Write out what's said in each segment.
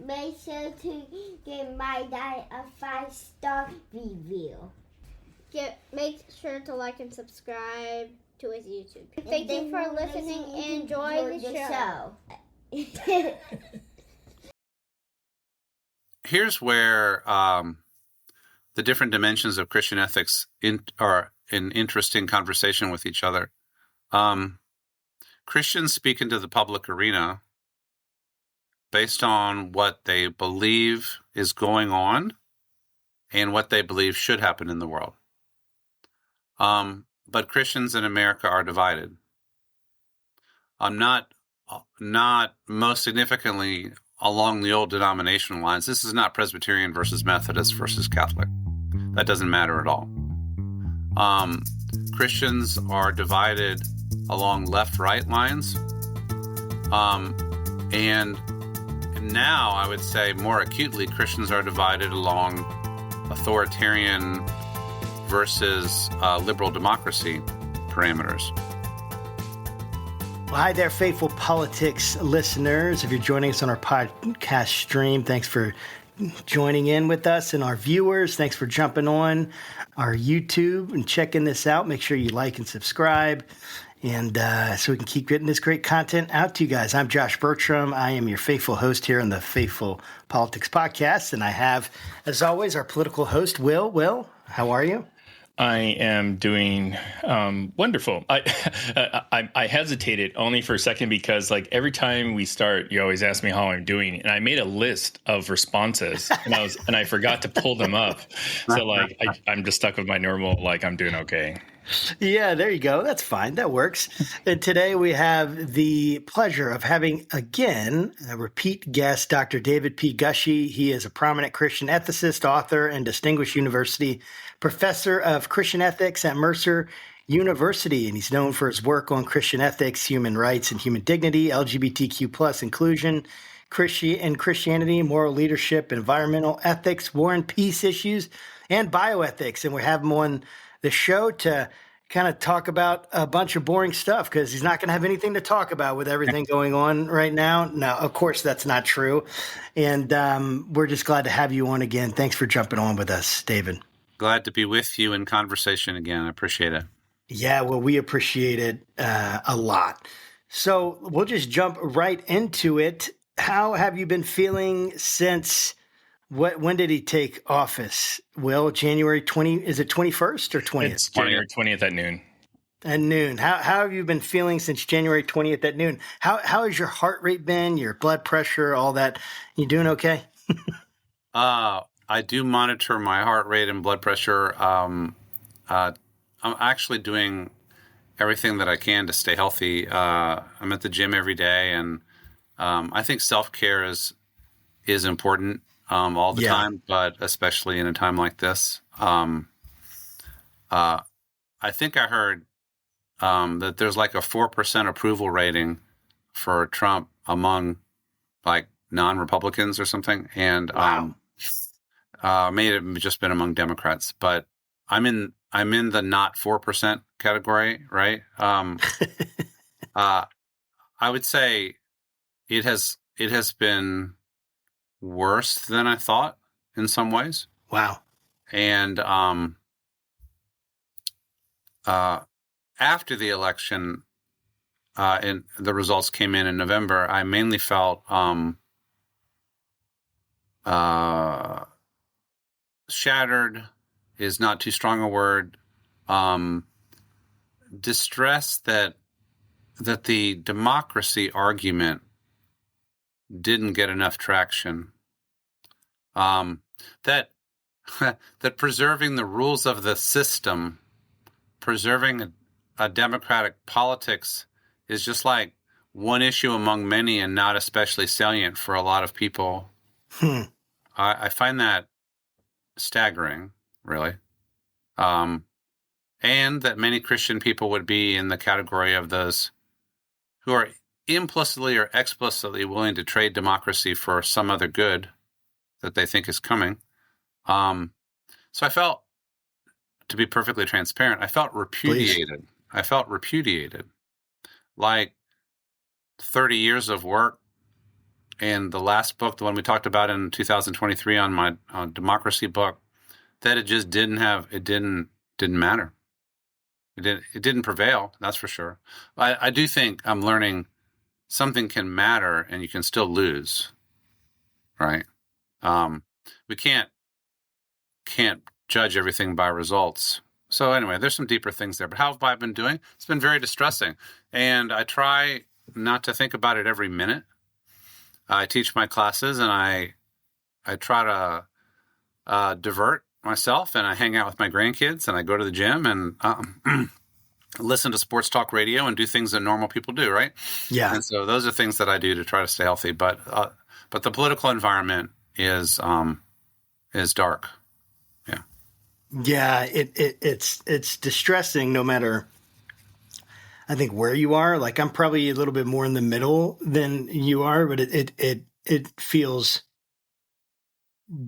make sure to give my dad a 5-star review. Make sure to like and subscribe to his YouTube. Thank you for listening and enjoy the show. Here's where the different dimensions of Christian ethics are in interesting conversation with each other. Christians speak into the public arena based on what they believe is going on and what they believe should happen in the world. But Christians in America are divided. Not most significantly along the old denominational lines. This is not Presbyterian versus Methodist versus Catholic. That doesn't matter at all. Christians are divided along left-right lines. And now, I would say more acutely, Christians are divided along authoritarian versus liberal democracy parameters. Well, hi there, Faithful Politics listeners. If you're joining us on our podcast stream, thanks for joining in with us, and our viewers, thanks for jumping on our YouTube and checking this out. Make sure you like and subscribe, and so we can keep getting this great content out to you guys. I'm Josh Burtram. I am your faithful host here on the Faithful Politics Podcast, and I have, as always, our political host, Will. Will, how are you? I am doing wonderful. I hesitated only for a second because, like, every time we start, you always ask me how I'm doing, and I made a list of responses, and I forgot to pull them up. So, like, I'm just stuck with my normal, like, I'm doing okay. Yeah, there you go. That's fine. That works. And today we have the pleasure of having, again, a repeat guest, Dr. David P. Gushee. He is a prominent Christian ethicist, author, and distinguished university professor of Christian ethics at Mercer University. And he's known for his work on Christian ethics, human rights and human dignity, LGBTQ plus inclusion, Christianity, moral leadership, environmental ethics, war and peace issues, and bioethics. And we have him on the show to kind of talk about a bunch of boring stuff because he's not going to have anything to talk about with everything going on right now. No, of course, that's not true. And we're just glad to have you on again. Thanks for jumping on with us, David. Glad to be with you in conversation again. I appreciate it. Yeah, well, we appreciate it a lot. So we'll just jump right into it. How have you been feeling since when did he take office? Will, January 20, is it 21st or 20th? It's January 20th at noon. At noon. How have you been feeling since January 20th at noon? How has your heart rate been, your blood pressure, all that? You doing okay? I do monitor my heart rate and blood pressure. I'm actually doing everything that I can to stay healthy. I'm at the gym every day, and I think self-care is important all the time, but especially in a time like this. I think I heard that there's like a 4% approval rating for Trump among like non-Republicans or something, and may have just been among Democrats, but I'm in the not 4% category, right? I would say it has been worse than I thought in some ways. Wow. And after the election, and the results came in November, I mainly felt shattered is not too strong a word. Distress that the democracy argument didn't get enough traction. That preserving the rules of the system, preserving a democratic politics is just like one issue among many and not especially salient for a lot of people. I find that staggering, really. And that many Christian people would be in the category of those who are implicitly or explicitly willing to trade democracy for some other good that they think is coming. So I felt, to be perfectly transparent, I felt repudiated. Please. I felt repudiated. Like 30 years of work the last book, the one we talked about in 2023 on my democracy book, that it just didn't matter. It didn't prevail. That's for sure. I do think I'm learning something can matter and you can still lose, right? We can't judge everything by results. So anyway, there's some deeper things there. But how have I been doing? It's been very distressing, and I try not to think about it every minute. I teach my classes, and I try to divert myself, and I hang out with my grandkids, and I go to the gym, and listen to sports talk radio, and do things that normal people do, right? Yeah. And so those are things that I do to try to stay healthy. But the political environment is dark. Yeah. Yeah. It's distressing no matter, I think, where you are. Like, I'm probably a little bit more in the middle than you are, but it feels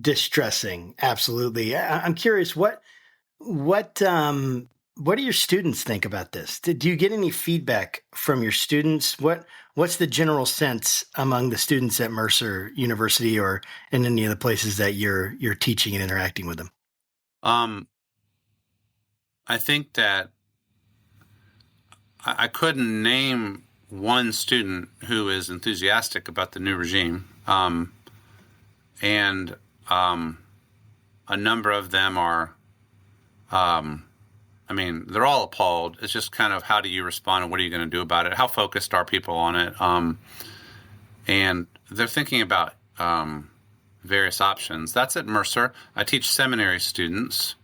distressing. Absolutely. I'm curious, what do your students think about this? Do you get any feedback from your students? What's the general sense among the students at Mercer University or in any of the places that you're teaching and interacting with them? I think that I couldn't name one student who is enthusiastic about the new regime, and a number of them are. They're all appalled. It's just kind of how do you respond and what are you going to do about it? How focused are people on it? And they're thinking about various options. That's at Mercer. I teach seminary students.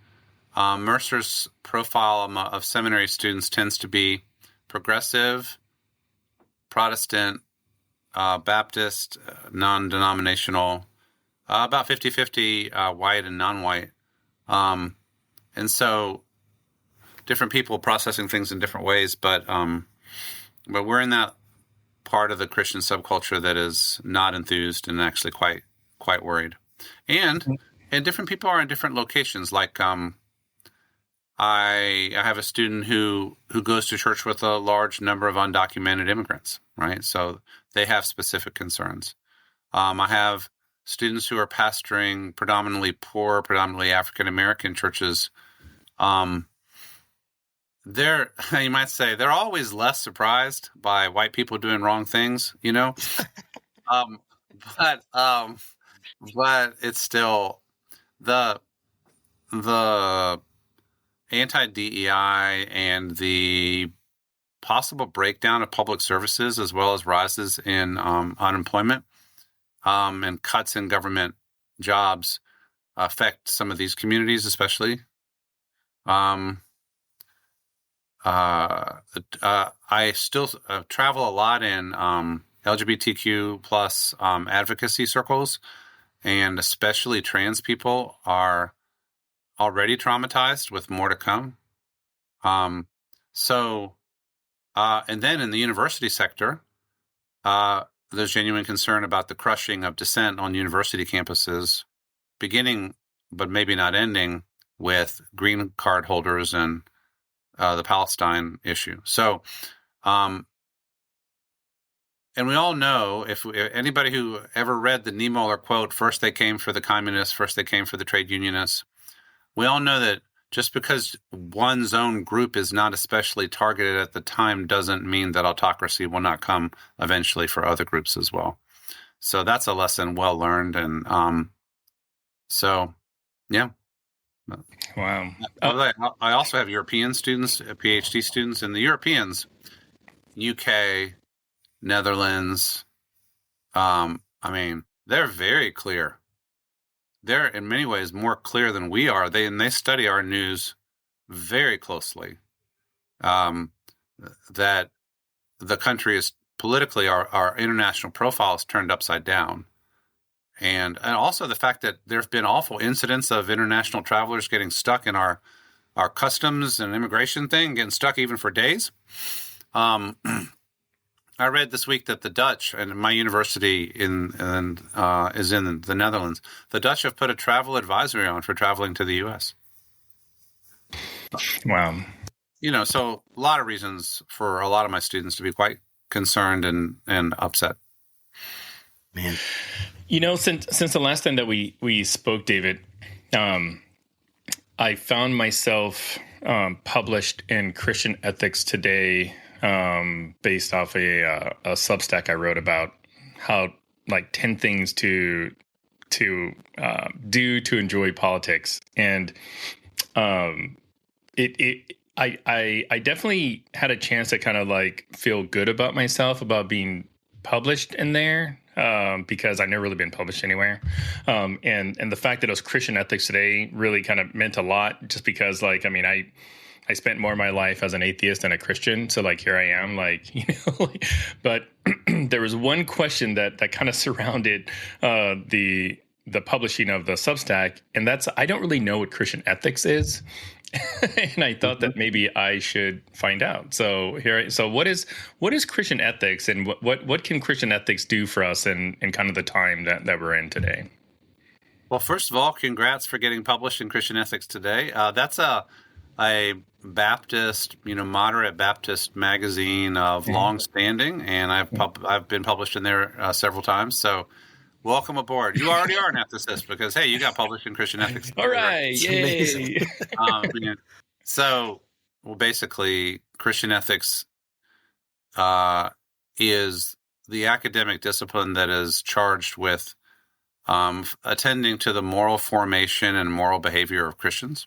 Mercer's profile of seminary students tends to be progressive, Protestant, Baptist, non-denominational, about 50-50 white and non-white. And so different people processing things in different ways, but we're in that part of the Christian subculture that is not enthused and actually quite worried. And different people are in different locations. Like I have a student who goes to church with a large number of undocumented immigrants, right? So they have specific concerns. I have students who are pastoring predominantly poor, predominantly African-American churches. You might say, they're always less surprised by white people doing wrong things, you know? But it's still the anti-DEI and the possible breakdown of public services, as well as rises in unemployment and cuts in government jobs, affect some of these communities, especially. I still travel a lot in LGBTQ plus advocacy circles, and especially trans people are already traumatized with more to come. And then in the university sector, there's genuine concern about the crushing of dissent on university campuses, beginning but maybe not ending with green card holders and the Palestine issue. So, and we all know, if anybody who ever read the Niemöller quote, first they came for the communists, first they came for the trade unionists, we all know that just because one's own group is not especially targeted at the time doesn't mean that autocracy will not come eventually for other groups as well. So that's a lesson well learned. And yeah. Wow. I also have European students, PhD students, and the Europeans, UK, Netherlands, they're very clear. They're in many ways more clear than we are. They study our news very closely. That the country is politically, our international profile is turned upside down. And also the fact that there have been awful incidents of international travelers getting stuck in our customs and immigration thing, getting stuck even for days. I read this week that the Dutch, and my university is in the Netherlands, the Dutch have put a travel advisory on for traveling to the U.S. Wow. So a lot of reasons for a lot of my students to be quite concerned and upset. Man. Since the last time that we spoke, David, I found myself published in Christian Ethics Today, based off a Substack I wrote about how 10 things to do to enjoy politics, and I definitely had a chance to kind of feel good about myself about being published in there. Because I've never really been published anywhere. And the fact that it was Christian Ethics Today really kind of meant a lot, just because I spent more of my life as an atheist than a Christian. So here I am, but there was one question that kind of surrounded the publishing of the Substack. And that's, I don't really know what Christian ethics is. And I thought that maybe I should find out. So what is Christian ethics, and what can Christian ethics do for us in kind of the time that we're in today? Well, first of all, congrats for getting published in Christian Ethics Today. That's a Baptist, moderate Baptist magazine of long standing, and I've been published in there several times. So welcome aboard. You already are an ethicist because, hey, you got published in Christian Ethics. All right. Yay. So, basically, Christian ethics is the academic discipline that is charged with attending to the moral formation and moral behavior of Christians.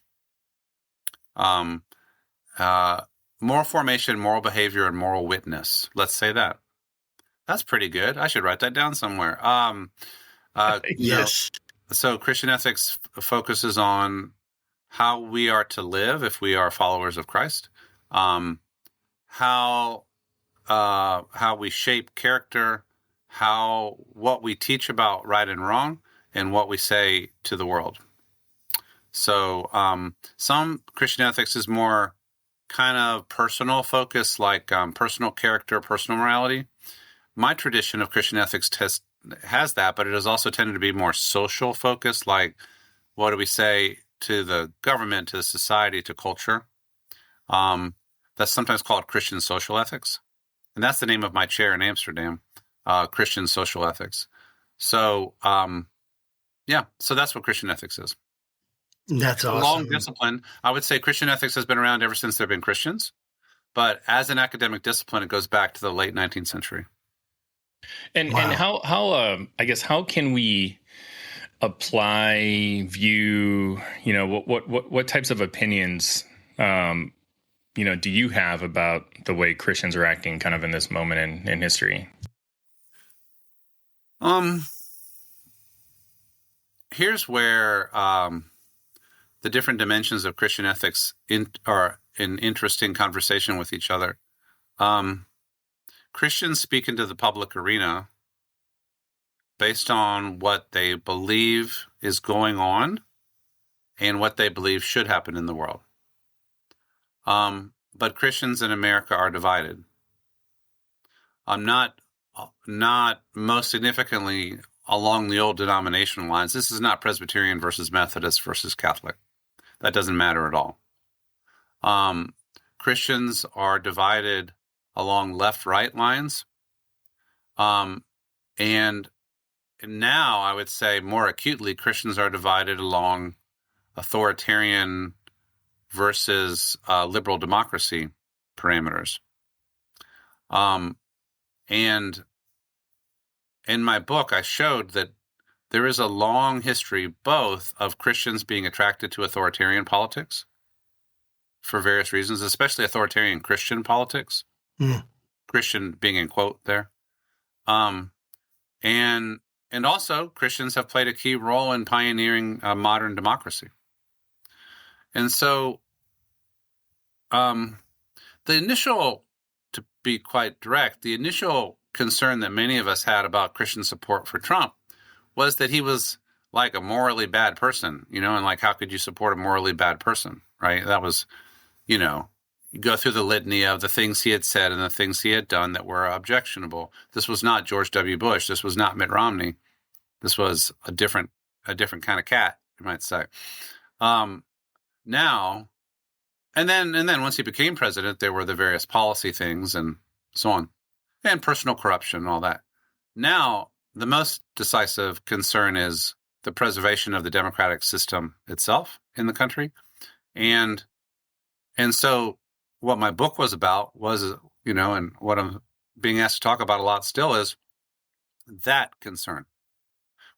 Moral formation, moral behavior, and moral witness. Let's say that. That's pretty good. I should write that down somewhere. Yes. So Christian ethics focuses on how we are to live if we are followers of Christ, how we shape character, what we teach about right and wrong, and what we say to the world. So some Christian ethics is more kind of personal focus, like personal character, personal morality. My tradition of Christian ethics has that, but it has also tended to be more social focused, like what do we say to the government, to the society, to culture. That's sometimes called Christian social ethics. And that's the name of my chair in Amsterdam, Christian social ethics. So, so that's what Christian ethics is. That's awesome. Long discipline. I would say Christian ethics has been around ever since there have been Christians. But as an academic discipline, it goes back to the late 19th century. And how I guess how can we apply, view, what types of opinions do you have about the way Christians are acting kind of in this moment in history? Here's where the different dimensions of Christian ethics are in interesting conversation with each other. Christians speak into the public arena based on what they believe is going on and what they believe should happen in the world. But Christians in America are divided. Not most significantly along the old denominational lines. This is not Presbyterian versus Methodist versus Catholic. That doesn't matter at all. Christians are divided along left-right lines. And now I would say more acutely, Christians are divided along authoritarian versus liberal democracy parameters. And in my book, I showed that there is a long history both of Christians being attracted to authoritarian politics for various reasons, especially authoritarian Christian politics. Christian being in quote there. And also Christians have played a key role in pioneering modern democracy. And so the initial, to be quite direct, the initial concern that many of us had about Christian support for Trump was that he was like a morally bad person, and like, how could you support a morally bad person, right? That was, you go through the litany of the things he had said and the things he had done that were objectionable. This was not George W. Bush. This was not Mitt Romney. This was a different kind of cat, you might say. Now, and then once he became president, there were the various policy things and so on, and personal corruption and all that. Now, the most decisive concern is the preservation of the democratic system itself in the country. And so what my book was about was, and what I'm being asked to talk about a lot still is that concern,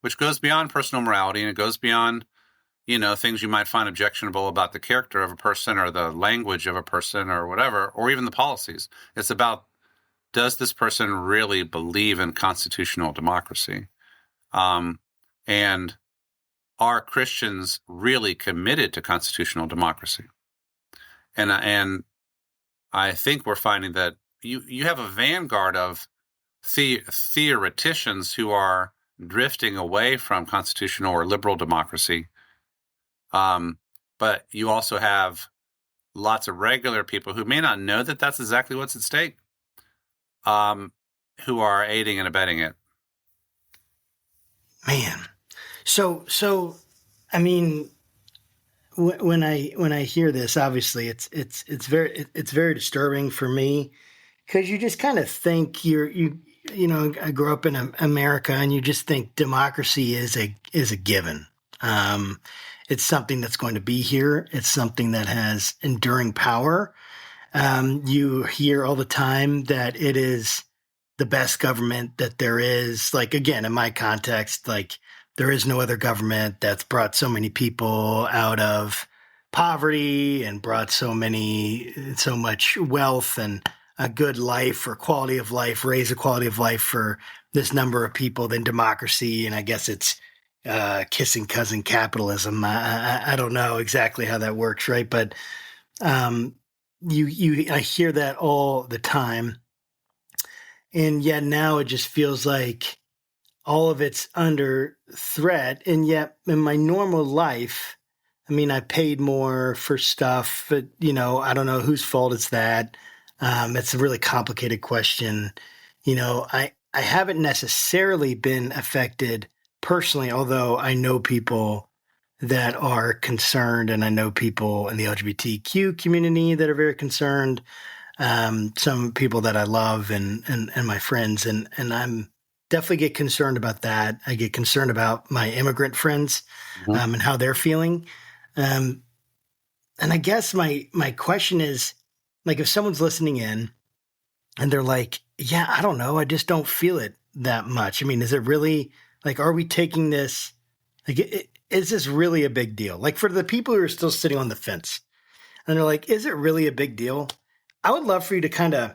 which goes beyond personal morality, and it goes beyond, things you might find objectionable about the character of a person or the language of a person or whatever, or even the policies. It's about, does this person really believe in constitutional democracy? And are Christians really committed to constitutional democracy? And I think we're finding that you have a vanguard of theoreticians who are drifting away from constitutional or liberal democracy. But you also have lots of regular people who may not know that that's exactly what's at stake, who are aiding and abetting it. Man. So, I mean, when I hear this, obviously it's very disturbing for me, because you just kind of think I grew up in America, and you just think democracy is a given. It's something that's going to be here. It's something that has enduring power. You hear all the time that it is the best government that there is. Like, again, in my context, like, there is no other government that's brought so many people out of poverty and brought so much wealth and a good life or quality of life, raise the quality of life for this number of people than democracy. And I guess it's kissing cousin capitalism. I don't know exactly how that works, right? But I hear that all the time, and yet now it just feels like all of it's under threat. And yet in my normal life, I mean, I paid more for stuff, but, I don't know whose fault it's that. It's a really complicated question. I haven't necessarily been affected personally, although I know people that are concerned, and I know people in the LGBTQ community that are very concerned. Some people that I love and my friends, and I'm definitely get concerned about that. I get concerned about my immigrant friends, and how they're feeling. And I guess my question is, like, if someone's listening in and they're like, yeah, I don't know, I just don't feel it that much. I mean, is it really, like, are we taking this, like, is this really a big deal? Like, for the people who are still sitting on the fence and they're like, is it really a big deal? I would love for you to kind of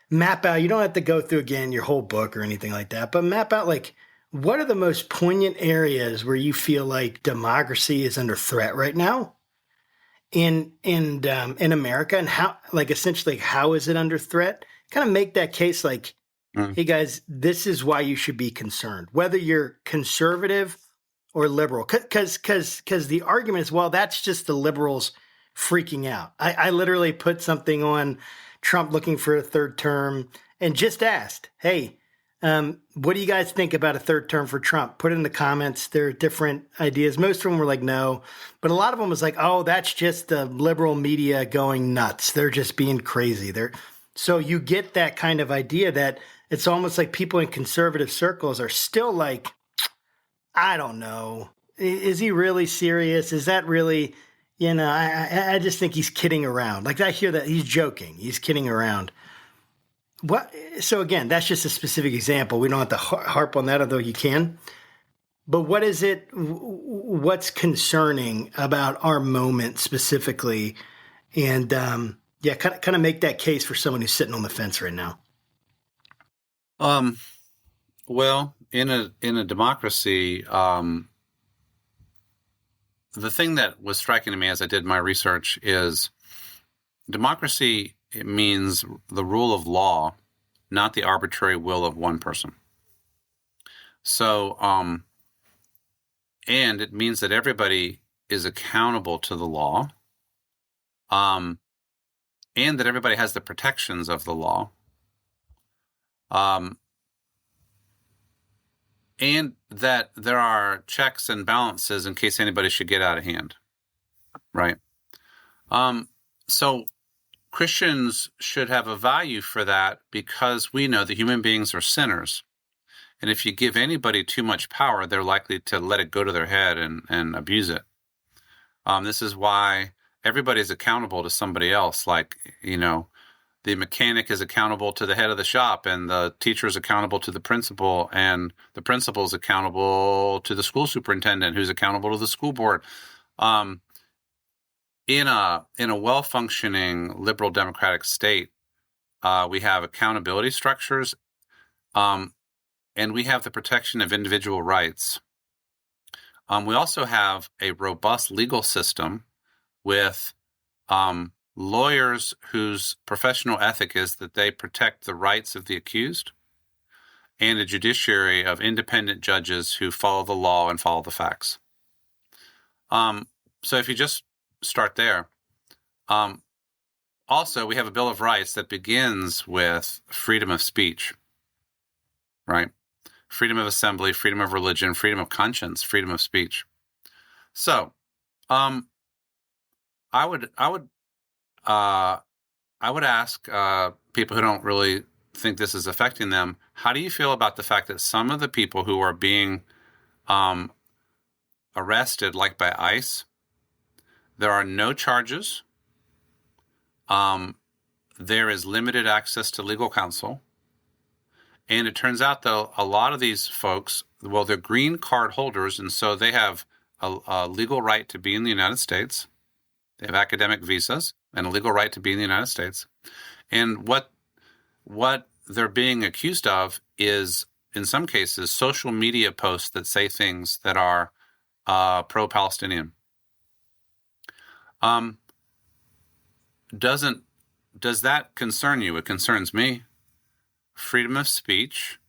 map out, you don't have to go through again your whole book or anything like that, but map out, like, what are the most poignant areas where you feel like democracy is under threat right now in America, and how, like, essentially, how is it under threat? Kind of make that case, like, hey guys, this is why you should be concerned, whether you're conservative or liberal, because the argument is, well, that's just the liberals freaking out. I literally put something on Trump looking for a third term and just asked, hey, what do you guys think about a third term for Trump? Put it in the comments. There are different ideas. Most of them were like, no, but a lot of them was like, oh, that's just the liberal media going nuts. They're just being crazy. So you get that kind of idea that it's almost like people in conservative circles are still like, I don't know. Is he really serious? Is that really, I just think he's kidding around. Like, I hear that he's joking. He's kidding around. So again, that's just a specific example. We don't have to harp on that, although you can. But what is it? What's concerning about our moment specifically? And kind of make that case for someone who's sitting on the fence right now. Well, in a democracy, the thing that was striking to me as I did my research is democracy. It means the rule of law, not the arbitrary will of one person. So, and it means that everybody is accountable to the law, and that everybody has the protections of the law, and that there are checks and balances in case anybody should get out of hand, right? So Christians should have a value for that, because we know that human beings are sinners, And if you give anybody too much power, they're likely to let it go to their head and abuse it. This is why everybody's accountable to somebody else. Like, the mechanic is accountable to the head of the shop, and the teacher is accountable to the principal, and the principal is accountable to the school superintendent, who's accountable to the school board. In a well-functioning liberal democratic state, we have accountability structures, and we have the protection of individual rights. We also have a robust legal system with lawyers whose professional ethic is that they protect the rights of the accused, and a judiciary of independent judges who follow the law and follow the facts. So if you just start there. Also, we have a Bill of Rights that begins with freedom of speech, right? Freedom of assembly, freedom of religion, freedom of conscience, freedom of speech. So, I would ask people who don't really think this is affecting them, how do you feel about the fact that some of the people who are being arrested, like by ICE, there are no charges, there is limited access to legal counsel, and it turns out that a lot of these folks, well, they're green card holders, and so they have a legal right to be in the United States. They have academic visas and a legal right to be in the United States. And what they're being accused of is, in some cases, social media posts that say things that are pro-Palestinian. Does that concern you? It concerns me. Freedom of speech,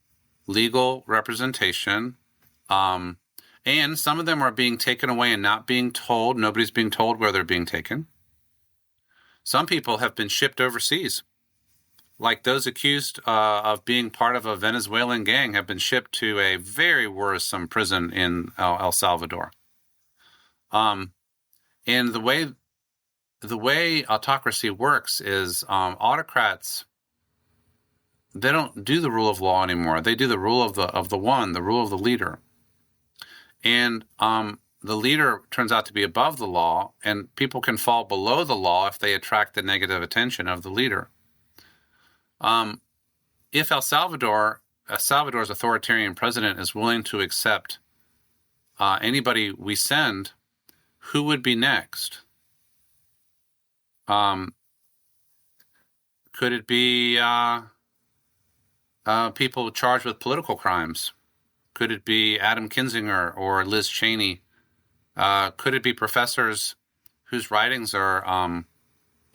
legal representation, and some of them are being taken away and not being told. Nobody's being told where they're being taken. Some people have been shipped overseas, like those accused of being part of a Venezuelan gang have been shipped to a very worrisome prison in El Salvador. And the way autocracy works is autocrats, they don't do the rule of law anymore. They do the rule of the one, the rule of the leader. And the leader turns out to be above the law, and people can fall below the law if they attract the negative attention of the leader. If El Salvador's authoritarian president is willing to accept anybody we send, who would be next? Could it be people charged with political crimes? Could it be Adam Kinzinger or Liz Cheney? Could it be professors whose writings are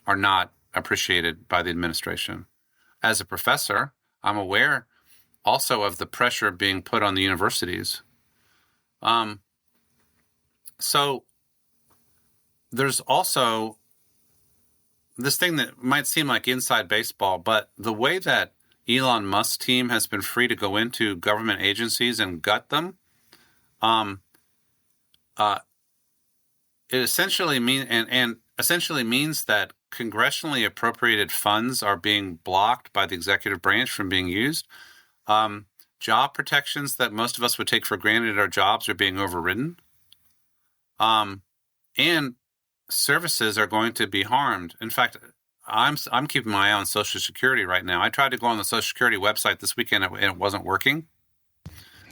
not appreciated by the administration? As a professor, I'm aware also of the pressure being put on the universities. So there's also this thing that might seem like inside baseball, but the way that Elon Musk's team has been free to go into government agencies and gut them, it essentially means that congressionally appropriated funds are being blocked by the executive branch from being used. Job protections that most of us would take for granted at our jobs are being overridden. And services are going to be harmed. In fact, I'm keeping my eye on Social Security right now. I tried to go on the Social Security website this weekend and it wasn't working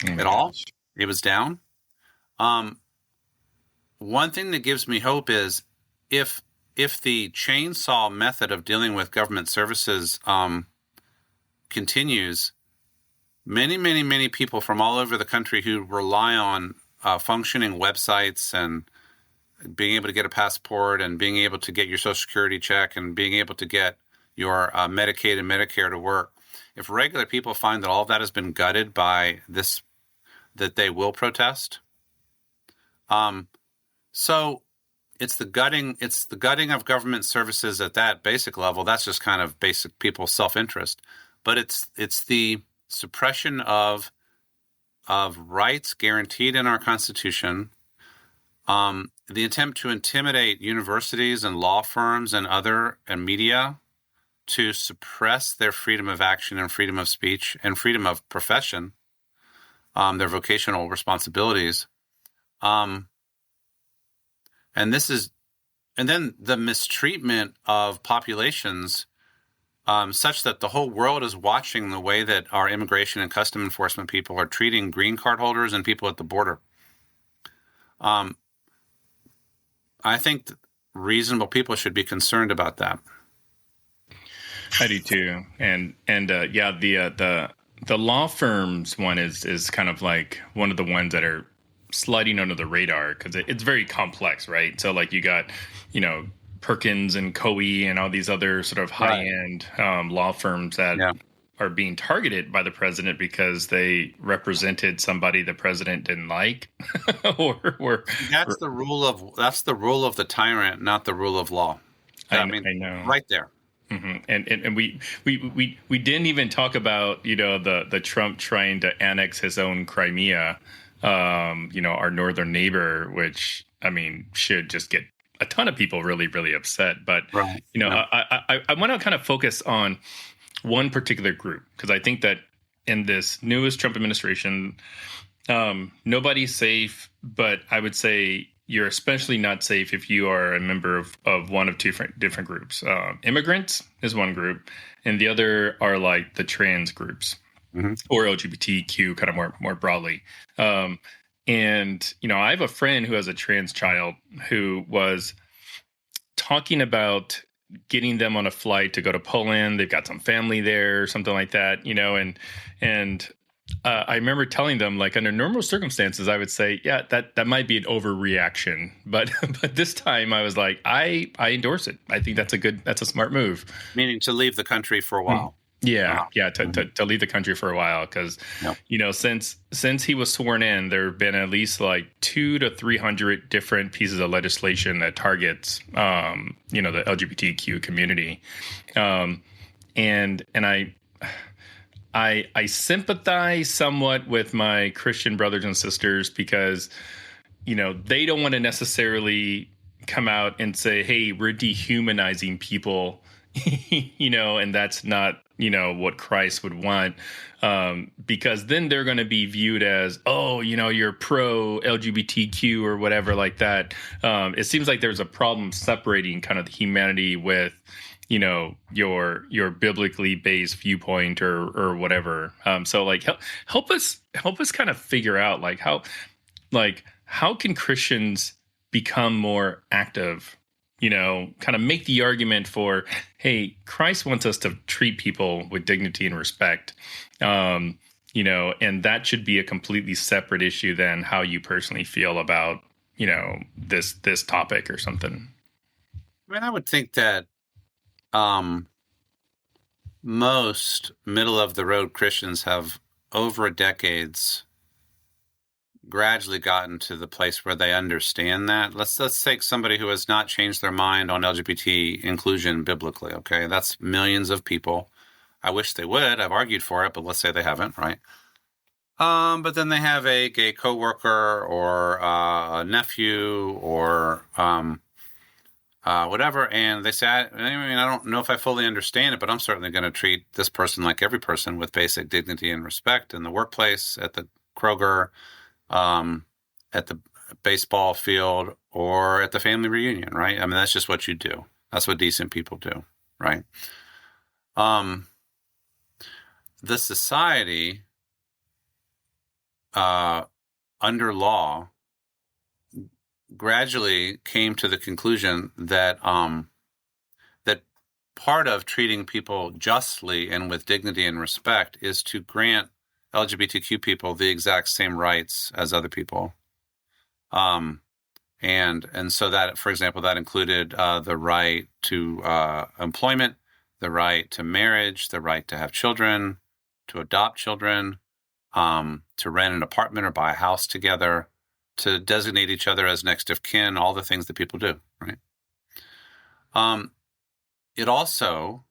at all. It was down. One thing that gives me hope is if the chainsaw method of dealing with government services continues, many people from all over the country who rely on functioning websites and being able to get a passport and being able to get your Social Security check and being able to get your Medicaid and Medicare to work, if regular people find that all of that has been gutted by this, that they will protest. So it's the gutting of government services at that basic level. That's just kind of basic people's self-interest. But it's the suppression of rights guaranteed in our Constitution, the attempt to intimidate universities and law firms and media to suppress their freedom of action and freedom of speech and freedom of profession, their vocational responsibilities. And then the mistreatment of populations, such that the whole world is watching the way that our immigration and custom enforcement people are treating green card holders and people at the border. I think reasonable people should be concerned about that. I do too, and yeah, the law firms one is kind of like one of the ones that are sliding under the radar because it's very complex, right? So like you got, Perkins and Coie and all these other sort of high-end law firms that are being targeted by the president because they represented somebody the president didn't like, that's the rule of the tyrant, not the rule of law. I know, right there. Mm-hmm. And we didn't even talk about the Trump trying to annex his own Crimea, our northern neighbor, which should just get a ton of people really, really upset. But I want to kind of focus on one particular group because I think that in this newest Trump administration, nobody's safe. But I would say you're especially not safe if you are a member of one of two different groups. Immigrants is one group, and the other are like the trans groups, or LGBTQ kind of more broadly. And, I have a friend who has a trans child who was talking about getting them on a flight to go to Poland. They've got some family there or something like that, and I remember telling them, like, under normal circumstances, I would say, yeah, that might be an overreaction. But this time I was like, I endorse it. I think that's a smart move. Meaning to leave the country for a while. Yeah, to leave the country for a while because, since he was sworn in, there have been at least like 200 to 300 different pieces of legislation that targets, the LGBTQ community, and I sympathize somewhat with my Christian brothers and sisters because, they don't want to necessarily come out and say, hey, we're dehumanizing people, and that's not, what Christ would want, because then they're going to be viewed as, oh, you're pro LGBTQ or whatever like that. It seems like there's a problem separating kind of the humanity with, your biblically based viewpoint or whatever. So like help us kind of figure out how can Christians become more active, kind of make the argument for, hey, Christ wants us to treat people with dignity and respect, and that should be a completely separate issue than how you personally feel about, this topic or something. I would think that most middle of the road Christians have over decades gradually gotten to the place where they understand that. Let's take somebody who has not changed their mind on LGBT inclusion biblically. Okay, that's millions of people. I wish they would. I've argued for it, but let's say they haven't, right? But then they have a gay coworker or a nephew or whatever, and they say, I don't know if I fully understand it, but I'm certainly going to treat this person like every person with basic dignity and respect in the workplace, at the Kroger, at the baseball field, or at the family reunion, right? That's just what you do. That's what decent people do, right? The society, under law, gradually came to the conclusion that that part of treating people justly and with dignity and respect is to grant LGBTQ people the exact same rights as other people. And so that, for example, that included the right to employment, the right to marriage, the right to have children, to adopt children, to rent an apartment or buy a house together, to designate each other as next of kin, all the things that people do, right? It also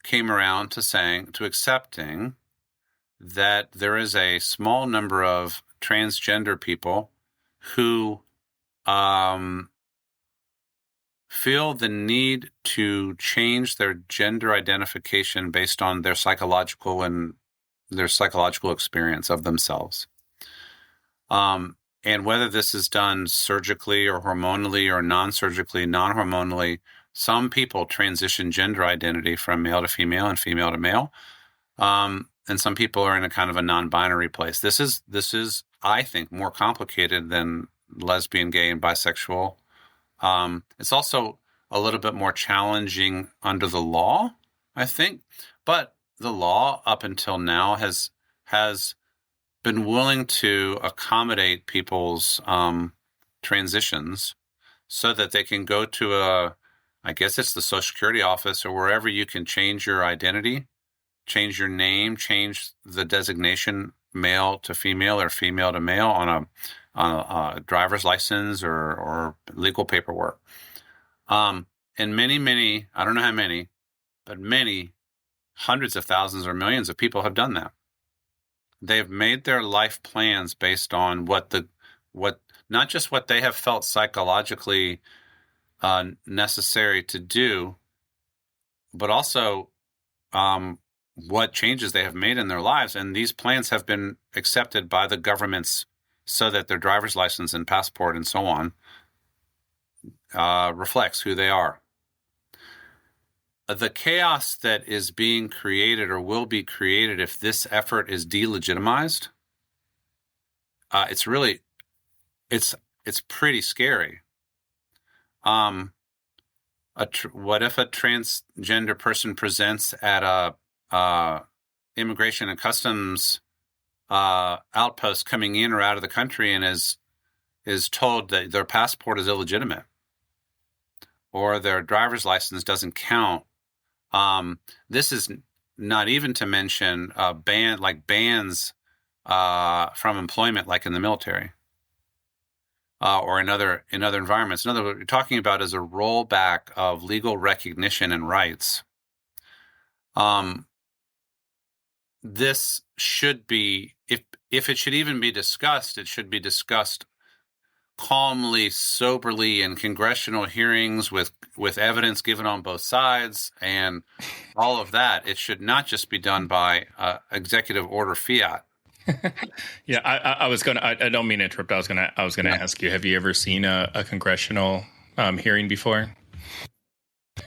came around to accepting that there is a small number of transgender people who feel the need to change their gender identification based on their psychological experience of themselves. And whether this is done surgically or hormonally or non-surgically, non-hormonally, some people transition gender identity from male to female and female to male. And some people are in a kind of a non-binary place. This is, I think, more complicated than lesbian, gay, and bisexual. It's also a little bit more challenging under the law, I think. But the law up until now has been willing to accommodate people's transitions so that they can go to I guess it's the Social Security office or wherever you can change your identity, change your name, change the designation male to female or female to male on a driver's license or legal paperwork. And many, I don't know how many, but many hundreds of thousands or millions of people have done that. They've made their life plans based on what not just what they have felt psychologically necessary to do, but also what changes they have made in their lives. And these plans have been accepted by the governments so that their driver's license and passport and so on reflects who they are. The chaos that is being created or will be created if this effort is delegitimized, it's pretty scary. What if a transgender person presents at a immigration and customs outpost coming in or out of the country and is told that their passport is illegitimate or their driver's license doesn't count? This is not even to mention bans from employment, like in the military or in other environments. In other words, what you're talking about is a rollback of legal recognition and rights. This should be, if it should even be discussed, it should be discussed calmly, soberly in congressional hearings with evidence given on both sides and all of that. It should not just be done by executive order fiat. Yeah, I don't mean to interrupt. I was gonna ask you, have you ever seen a congressional hearing before?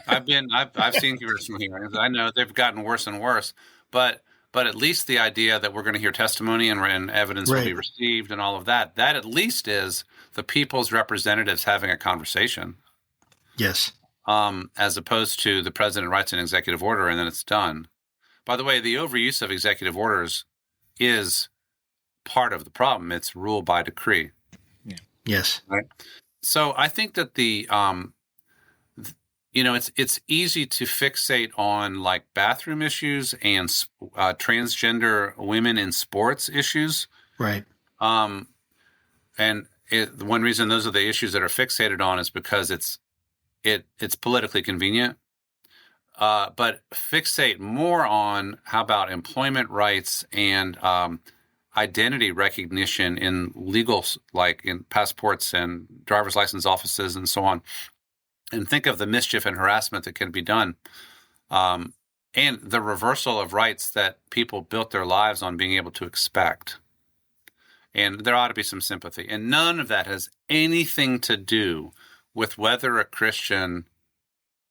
I've seen congressional hearings. I know they've gotten worse and worse, but at least the idea that we're going to hear testimony and evidence will be received and all of that at least is the people's representatives having a conversation. Yes. As opposed to the president writes an executive order and then it's done. By the way, the overuse of executive orders is part of the problem. It's rule by decree. Yeah. Yes. Right. So I think that it's easy to fixate on like bathroom issues and transgender women in sports issues. Right. And one reason those are the issues that are fixated on is because it's politically convenient. But fixate more on how about employment rights and identity recognition in legal, like in passports and driver's license offices and so on. And think of the mischief and harassment that can be done. And the reversal of rights that people built their lives on being able to expect. And there ought to be some sympathy. And none of that has anything to do with whether a Christian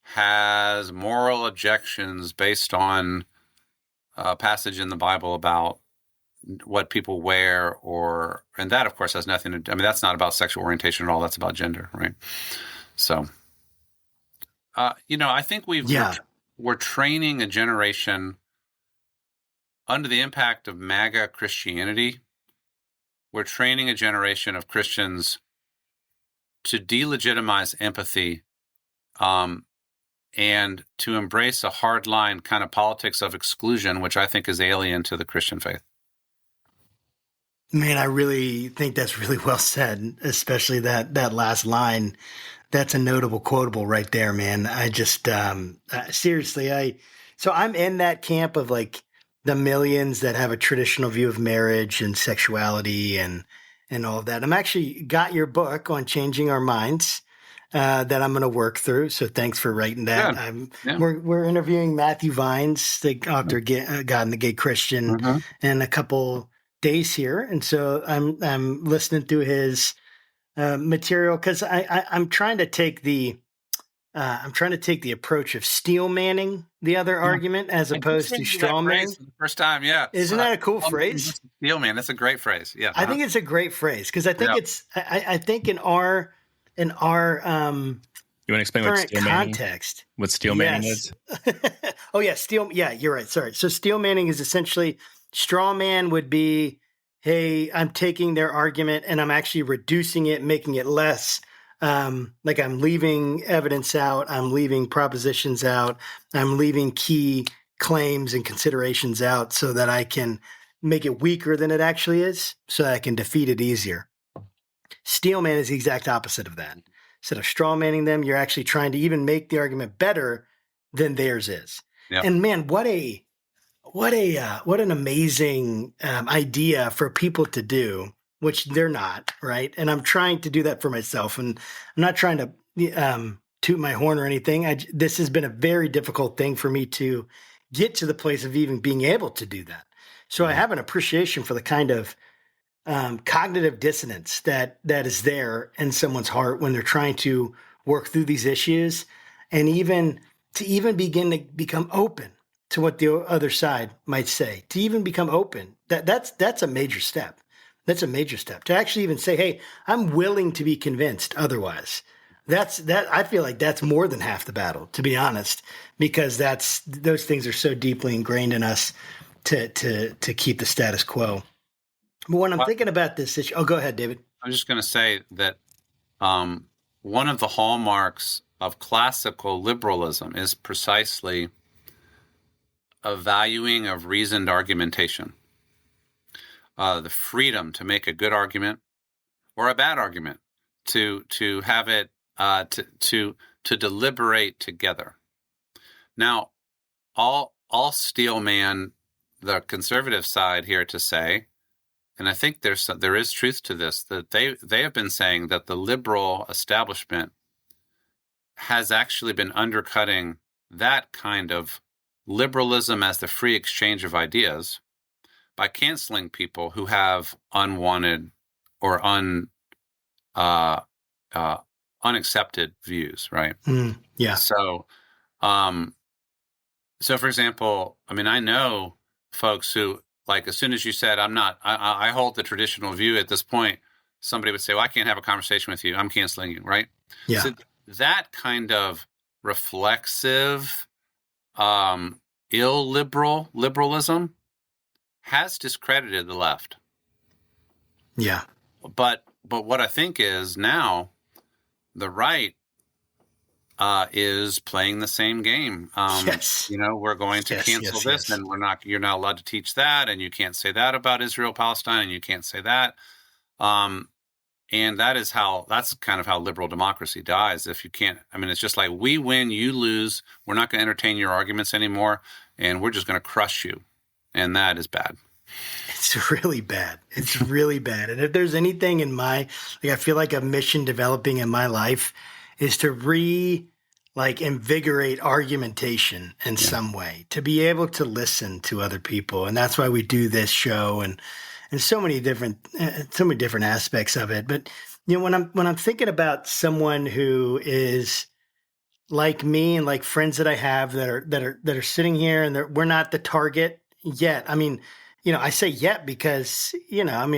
has moral objections based on a passage in the Bible about what people wear and that, of course, has nothing to do. I mean, that's not about sexual orientation at all. That's about gender, right? So, I think we're training a generation under the impact of MAGA Christianity. We're training a generation of Christians to delegitimize empathy and to embrace a hardline kind of politics of exclusion, which I think is alien to the Christian faith. Man, I really think that's really well said, especially that last line. That's a notable quotable right there, man. I just seriously, so I'm in that camp of like the millions that have a traditional view of marriage and sexuality and all of that. I'm actually got your book on changing our minds that I'm going to work through. So thanks for writing that. Yeah. We're interviewing Matthew Vines, the author, God and the Gay Christian, and a couple days here, and so I'm listening to his material because I'm trying to take the approach of steel manning the other argument as opposed to straw man. The first time, yeah. Isn't that a cool phrase? Steel man. That's a great phrase. Yeah, I think it's a great phrase because I think I think in our you want to explain what steel context, manning, what steel manning is? Oh yeah, steel. Yeah, you're right. Sorry. So steel manning is essentially straw man would be, hey, I'm taking their argument and I'm actually reducing it, making it less. Like I'm leaving evidence out, I'm leaving propositions out, I'm leaving key claims and considerations out so that I can make it weaker than it actually is, so that I can defeat it easier. Steel man is the exact opposite of that. Instead of straw manning them, you're actually trying to even make the argument better than theirs is. Yep. And man, what an amazing idea for people to do, which they're not, right? And I'm trying to do that for myself, and I'm not trying to toot my horn or anything. This has been a very difficult thing for me to get to the place of even being able to do that. So I have an appreciation for the kind of cognitive dissonance that is there in someone's heart when they're trying to work through these issues, and even begin to become open to what the other side might say, to even become open. That's a major step. That's a major step to actually even say, hey, I'm willing to be convinced otherwise. I feel like that's more than half the battle, to be honest, because those things are so deeply ingrained in us to keep the status quo. But when I'm thinking about this issue, go ahead, David. I'm just going to say that one of the hallmarks of classical liberalism is precisely a valuing of reasoned argumentation. The freedom to make a good argument or a bad argument, to have it to deliberate together. Now, all steel man the conservative side here to say, and I think there is truth to this, that they have been saying that the liberal establishment has actually been undercutting that kind of liberalism as the free exchange of ideas by canceling people who have unwanted or unaccepted views, right? Yeah. So, for example, I mean, I know folks who, like, as soon as you said, I hold the traditional view at this point, somebody would say, well, I can't have a conversation with you. I'm canceling you, right? Yeah. So that kind of reflexive, liberalism has discredited the left. Yeah. But what I think is now the right is playing the same game. Yes. We're going to cancel this, and you're not allowed to teach that, and you can't say that about Israel, Palestine, and you can't say that. And that's kind of how liberal democracy dies. If you can't, I mean, it's just like, we win, you lose. We're not going to entertain your arguments anymore, and we're just going to crush you. And that is bad. It's really bad. It's really bad. And if there's anything I feel like a mission developing in my life is to invigorate argumentation in some way, to be able to listen to other people. And that's why we do this show and so many different aspects of it. But, when I'm thinking about someone who is like me and like friends that I have that are sitting here and we're not the target yet. I mean, I say yet because, I'm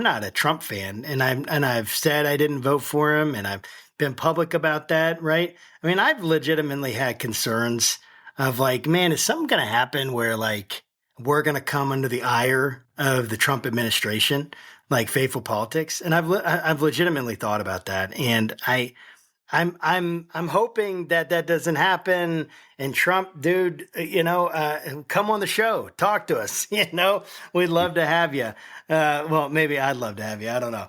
not a Trump fan, and I've said I didn't vote for him, and I've been public about that, right? I mean, I've legitimately had concerns of like, man, is something going to happen where like we're going to come under the ire of the Trump administration, like Faithful Politics? And I've legitimately thought about that, and I'm hoping that doesn't happen. And Trump, dude, come on the show, talk to us. We'd love to have you. Well, maybe I'd love to have you. I don't know.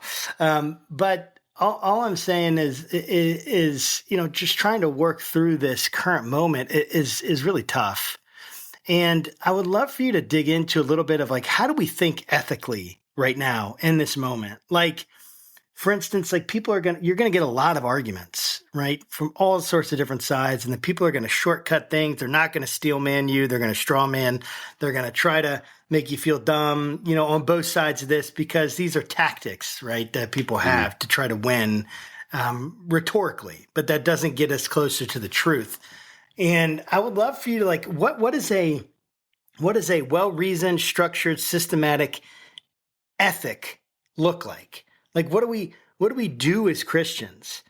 But all I'm saying is just trying to work through this current moment is really tough. And I would love for you to dig into a little bit of like, how do we think ethically right now in this moment? Like, for instance, like you're going to get a lot of arguments, right? From all sorts of different sides. And the people are going to shortcut things. They're not going to steel man you. They're going to straw man. They're going to try to make you feel dumb, on both sides of this, because these are tactics, right, that people have to try to win rhetorically. But that doesn't get us closer to the truth. And I would love for you to what is a well-reasoned, structured, systematic ethic look like? Like, what do we do as Christians?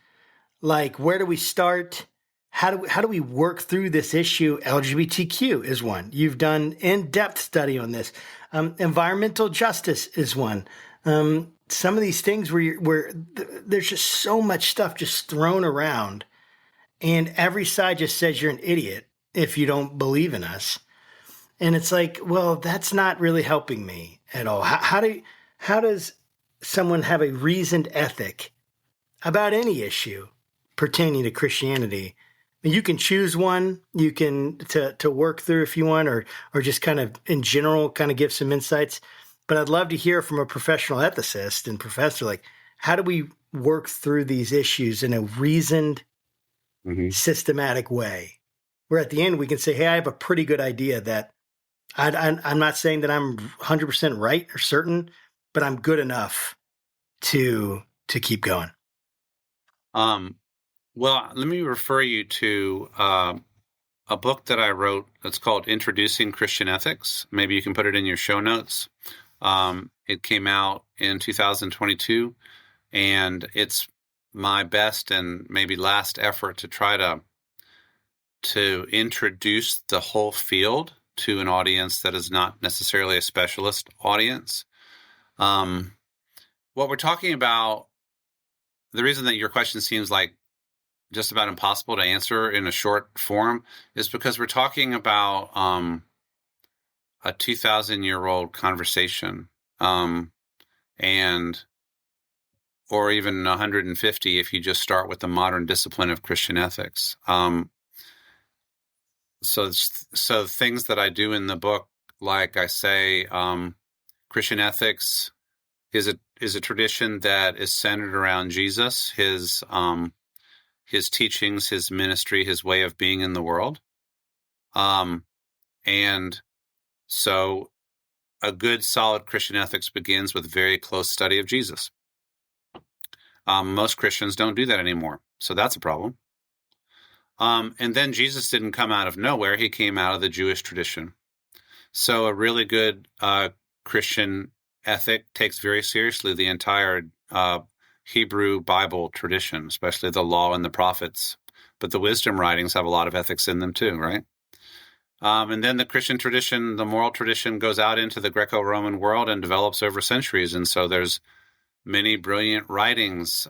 Like, where do we start? How do we work through this issue? LGBTQ is one. You've done in-depth study on this. Environmental justice is one. Some of these things where there's just so much stuff just thrown around, and every side just says you're an idiot if you don't believe in us. And it's like, well, that's not really helping me at all. How does someone have a reasoned ethic about any issue pertaining to Christianity? You can choose one, you can to work through if you want, or just kind of in general kind of give some insights. But I'd love to hear from a professional ethicist and professor, like, how do we work through these issues in a reasoned, systematic way, where at the end we can say, hey, I have a pretty good idea that I'm not saying that I'm 100% right or certain, but I'm good enough to keep going. Well, let me refer you to a book that I wrote that's called Introducing Christian Ethics. Maybe you can put it in your show notes. It came out in 2022, and it's my best and maybe last effort to try to introduce the whole field to an audience that is not necessarily a specialist audience. What we're talking about, the reason that your question seems like just about impossible to answer in a short form is because we're talking about a 2,000-year-old conversation, or even 150 if you just start with the modern discipline of Christian ethics. So things that I do in the book, like I say, Christian ethics is a tradition that is centered around Jesus, his teachings, his ministry, his way of being in the world. And so a good, solid Christian ethics begins with very close study of Jesus. Most Christians don't do that anymore, so that's a problem. And then Jesus didn't come out of nowhere. He came out of the Jewish tradition. So a really good Christian ethic takes very seriously the entire Hebrew Bible tradition, especially the law and the prophets. But the wisdom writings have a lot of ethics in them too, right? And then the Christian tradition, the moral tradition, goes out into the Greco-Roman world and develops over centuries. And so there's many brilliant writings.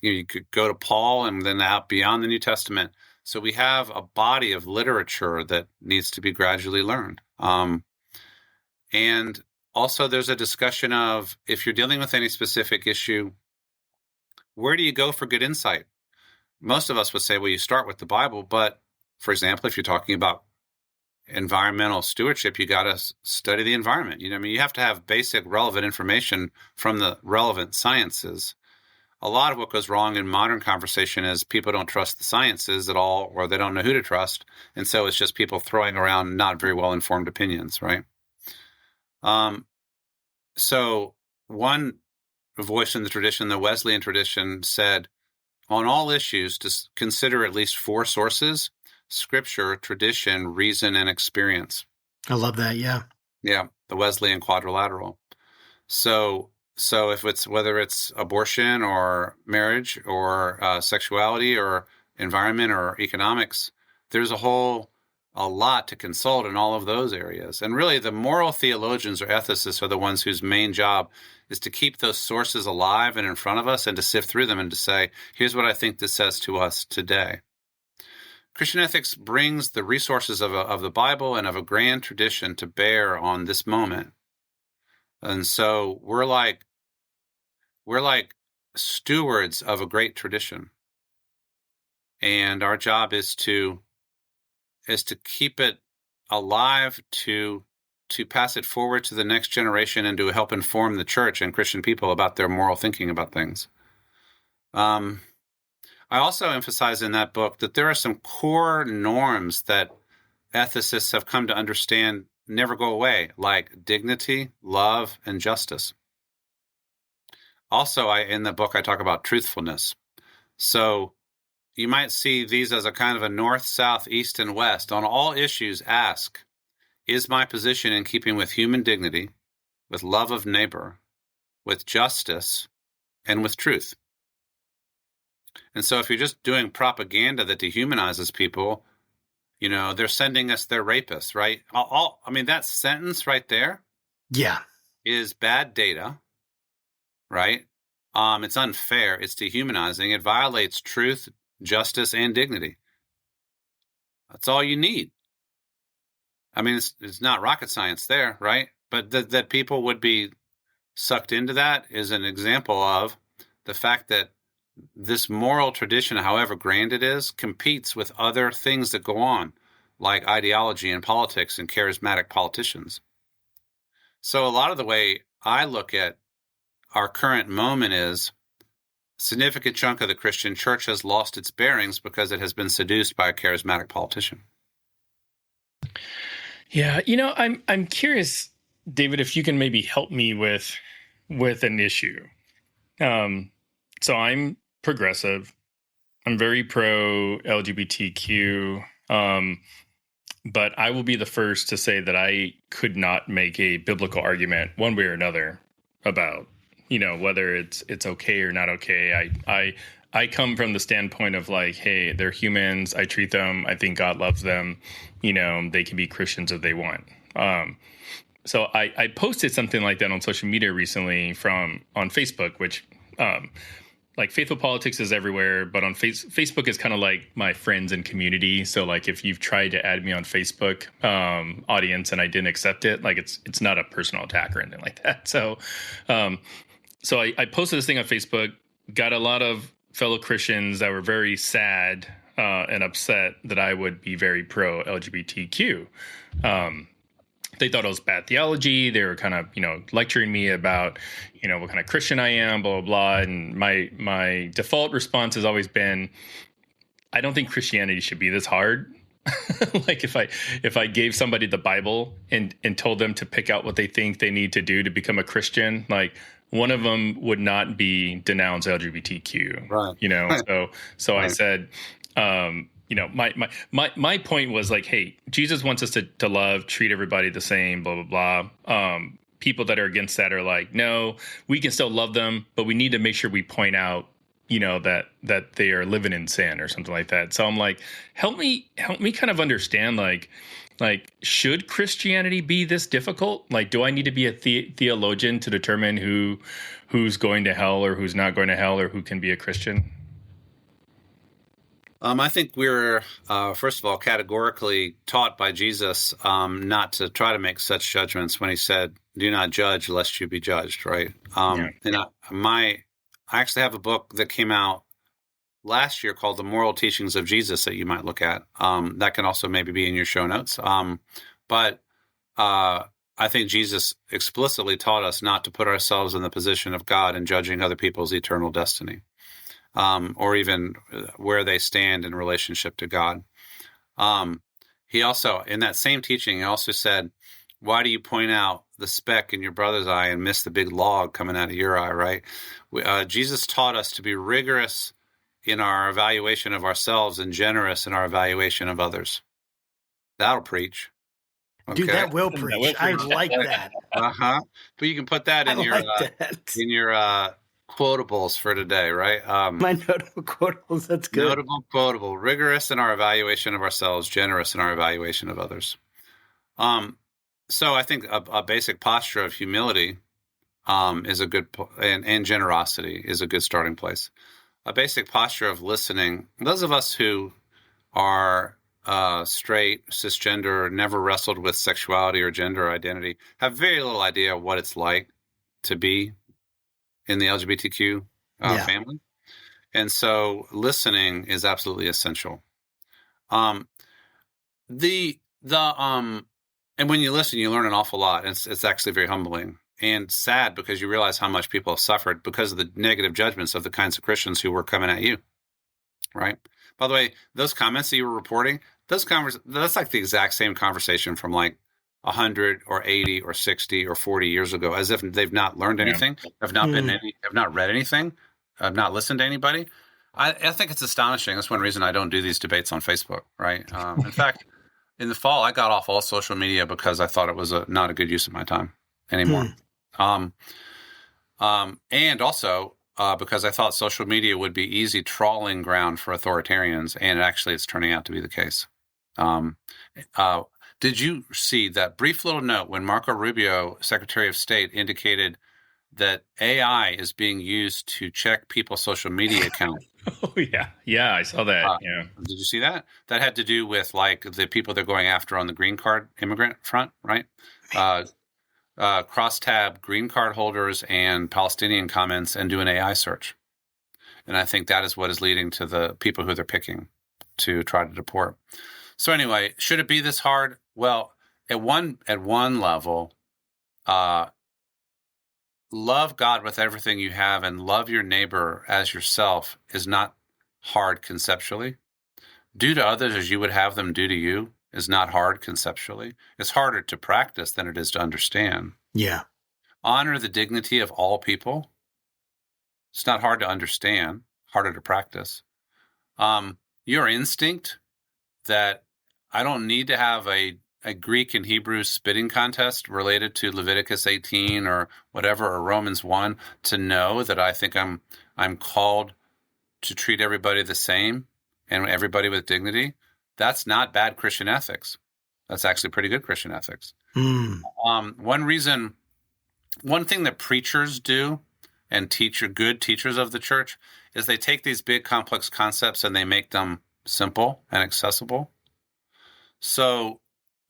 You could go to Paul and then out beyond the New Testament. So we have a body of literature that needs to be gradually learned. And also there's a discussion of, if you're dealing with any specific issue, where do you go for good insight? Most of us would say, well, you start with the Bible. But for example, if you're talking about environmental stewardship, you got to study the environment. You have to have basic relevant information from the relevant sciences. A lot of what goes wrong in modern conversation is people don't trust the sciences at all, or they don't know who to trust. And so it's just people throwing around not very well-informed opinions, right? So one voice in the tradition, the Wesleyan tradition, said, on all issues, to consider at least 4 sources: Scripture, tradition, reason, and experience. I love that. Yeah. Yeah. The Wesleyan quadrilateral. So if it's, whether it's abortion or marriage or sexuality or environment or economics, there's a lot to consult in all of those areas. And really the moral theologians or ethicists are the ones whose main job is to keep those sources alive and in front of us and to sift through them and to say, here's what I think this says to us today. Christian ethics brings the resources of the Bible and of a grand tradition to bear on this moment. And so we're like stewards of a great tradition. And our job is to keep it alive, to pass it forward to the next generation, and to help inform the church and Christian people about their moral thinking about things. I I also emphasize in that book that there are some core norms that ethicists have come to understand never go away, like dignity, love, and justice. Also, in the book, I talk about truthfulness. So you might see these as a kind of a north, south, east, and west. On all issues, ask, is my position in keeping with human dignity, with love of neighbor, with justice, and with truth? And so if you're just doing propaganda that dehumanizes people, they're sending us their rapists, right? That sentence right there is bad data, right? It's unfair. It's dehumanizing. It violates truth, justice, and dignity. That's all you need. It's not rocket science there, right? But that people would be sucked into that is an example of the fact that this moral tradition, however grand it is, competes with other things that go on, like ideology and politics and charismatic politicians. So a lot of the way I look at our current moment is a significant chunk of the Christian church has lost its bearings because it has been seduced by a charismatic politician. Yeah, I'm curious, David, if you can maybe help me with an issue. So I'm progressive. I'm very pro LGBTQ. But I will be the first to say that I could not make a biblical argument one way or another about, whether it's okay or not okay. I come from the standpoint of like, hey, they're humans. I treat them. I think God loves them. They can be Christians if they want. So I posted something like that on social media recently on Facebook, which like faithful politics is everywhere, but on Facebook is kind of like my friends and community. So like if you've tried to add me on Facebook audience and I didn't accept it, like it's not a personal attack or anything like that. So I posted this thing on Facebook, got a lot of fellow Christians that were very sad and upset that I would be very pro LGBTQ. They thought it was bad theology. They were kind of, lecturing me about, what kind of Christian I am, blah, blah, blah. And my default response has always been, I don't think Christianity should be this hard. Like if I gave somebody the Bible and told them to pick out what they think they need to do to become a Christian, like one of them would not be denounce LGBTQ, right? So right. I said, my point was like, hey, Jesus wants us to love, treat everybody the same, blah, blah, blah. People that are against that are like, no, we can still love them, but we need to make sure we point out, that they are living in sin or something like that. So I'm like, help me kind of understand, like, should Christianity be this difficult? Like, do I need to be a theologian to determine who's going to hell or who's not going to hell or who can be a Christian? I think we're, first of all, categorically taught by Jesus not to try to make such judgments when he said, do not judge lest you be judged, right? And I actually have a book that came out last year called The Moral Teachings of Jesus that you might look at. That can also maybe be in your show notes. But I think Jesus explicitly taught us not to put ourselves in the position of God in judging other people's eternal destiny. Or even where they stand in relationship to God. He also, in that same teaching, he also said, why do you point out the speck in your brother's eye and miss the big log coming out of your eye, right? Jesus taught us to be rigorous in our evaluation of ourselves and generous in our evaluation of others. That'll preach. Okay? Dude, that will preach. I like that. Uh-huh. But you can put that in your quotables for today, right? My notable quotables, that's good. Notable quotable, rigorous in our evaluation of ourselves, generous in our evaluation of others. So I think a basic posture of humility is a good, and generosity is a good starting place. A basic posture of listening. Those of us who are straight, cisgender, never wrestled with sexuality or gender identity have very little idea what it's like to be in the LGBTQ family. And so listening is absolutely essential. And when you listen, you learn an awful lot. It's actually very humbling and sad because you realize how much people have suffered because of the negative judgments of the kinds of Christians who were coming at you. right? By the way, those comments that you were reporting, that's like the exact same conversation from like 100 or 80 or 60 or 40 years ago, as if they've not learned anything, have not read anything, have not listened to anybody. I think it's astonishing. That's one reason I don't do these debates on Facebook, right? In fact, in the fall, I got off all social media because I thought it was not a good use of my time anymore. And also because I thought social media would be easy trawling ground for authoritarians, and actually it's turning out to be the case. Did you see that brief little note when Marco Rubio, Secretary of State, indicated that AI is being used to check people's social media accounts? Oh, yeah. Yeah, I saw that. Yeah. Did you see that? That had to do with like the people they're going after on the green card immigrant front, right? Cross-tab green card holders and Palestinian comments and do an AI search. And I think that is what is leading to the people who they're picking to try to deport. So anyway, should it be this hard? Well, at one level, love God with everything you have and love your neighbor as yourself is not hard conceptually. Do to others as you would have them do to you is not hard conceptually. It's harder to practice than it is to understand. Yeah. Honor the dignity of all people. It's not hard to understand, harder to practice. Your instinct that I don't need to have a Greek and Hebrew spitting contest related to Leviticus 18 or whatever, or Romans 1, to know that I think I'm called to treat everybody the same and everybody with dignity. That's not bad Christian ethics. That's actually pretty good Christian ethics. One thing that preachers do and good teachers of the church is they take these big complex concepts and they make them simple and accessible. So,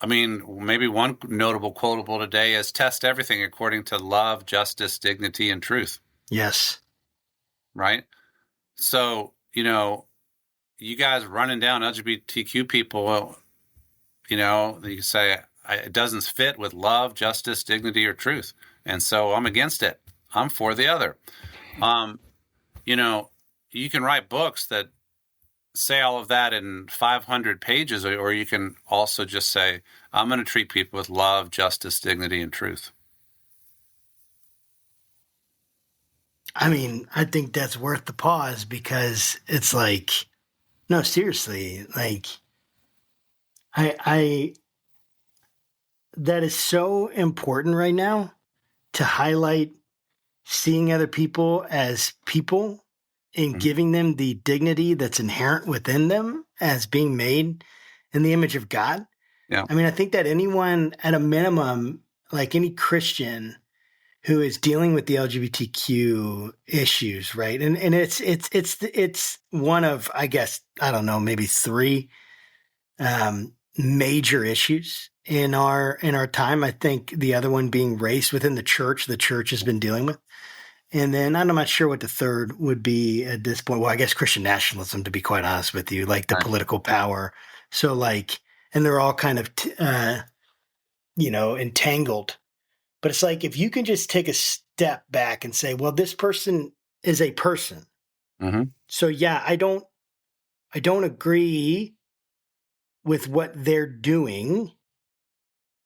I mean, maybe one notable quotable today is test everything according to love, justice, dignity, and truth. Yes. Right? So, you guys running down LGBTQ people, you say it doesn't fit with love, justice, dignity, or truth. And so I'm against it. I'm for the other. You can write books that say all of that in 500 pages, or you can also just say, I'm going to treat people with love, justice, dignity, and truth. I mean, I think that's worth the pause, because it's like, no, seriously, like I that is so important right now, to highlight seeing other people as people and giving them the dignity that's inherent within them as being made in the image of God. Yeah. I mean, I think that anyone at a minimum, like any Christian who is dealing with the LGBTQ issues, right? And it's one of, I guess, I don't know, maybe three major issues in our time. I think the other one being race within the church has been dealing with. And then I'm not sure what the third would be at this point. Well, I guess Christian nationalism, to be quite honest with you, like the political power. So like, and they're all kind of, entangled. But it's like, if you can just take a step back and say, well, this person is a person. Mm-hmm. So yeah, I don't agree with what they're doing.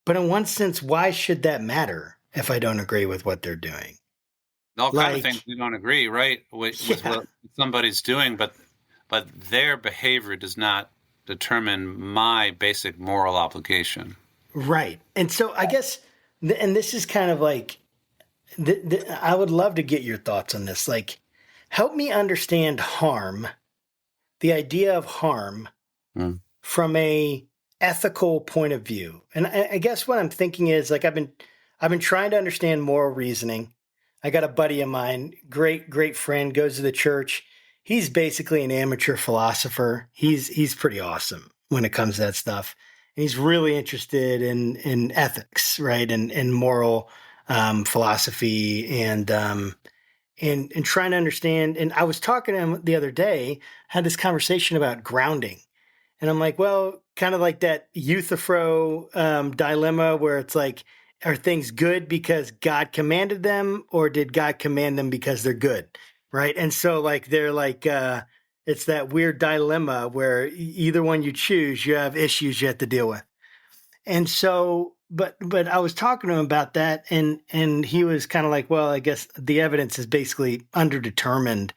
But in one sense, why should that matter if I don't agree with what they're doing? All kind of things we don't agree, right, with what somebody's doing, but their behavior does not determine my basic moral obligation. Right. And so I guess, and this is kind of like, I would love to get your thoughts on this. Like, help me understand harm, the idea of harm, from a ethical point of view. And I guess what I'm thinking is, like, I've been trying to understand moral reasoning. I got a buddy of mine, great friend, goes to the church. He's basically an amateur philosopher. He's pretty awesome when it comes to that stuff. And he's really interested in ethics, right? And moral philosophy and trying to understand. And I was talking to him the other day, had this conversation about grounding. And I'm like, well, kind of like that Euthyphro dilemma, where it's like, are things good because God commanded them, or did God command them because they're good? Right. And so like, they're like, It's that weird dilemma where either one you choose, you have issues you have to deal with. And so, but I was talking to him about that, and he was kind of like, well, I guess the evidence is basically underdetermined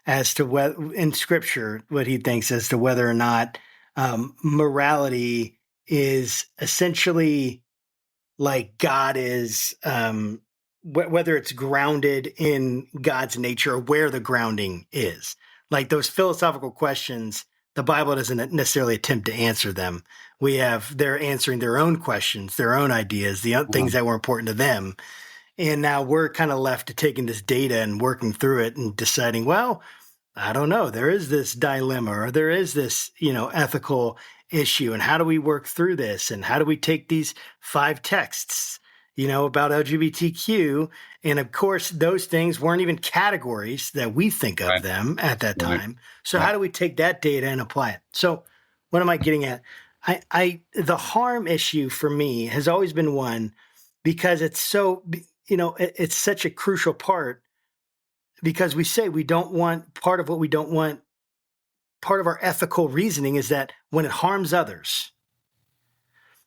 as to whether in Scripture what he thinks as to whether or not morality is essentially like God is, whether it's grounded in God's nature or where the grounding is. Like those philosophical questions, the Bible doesn't necessarily attempt to answer them. They're answering their own questions, their own ideas, the things that were important to them. And now we're kind of left to taking this data and working through it and deciding, well, I don't know, there is this dilemma or there is this, ethical issue. And how do we work through this? And how do we take these 5 texts, about LGBTQ? And of course, those things weren't even categories that we think of them at that time. So how do we take that data and apply it? So what am I getting at? The harm issue for me has always been one because it's so, it's such a crucial part because we say we don't want part of what we don't want. Part of our ethical reasoning is that when it harms others,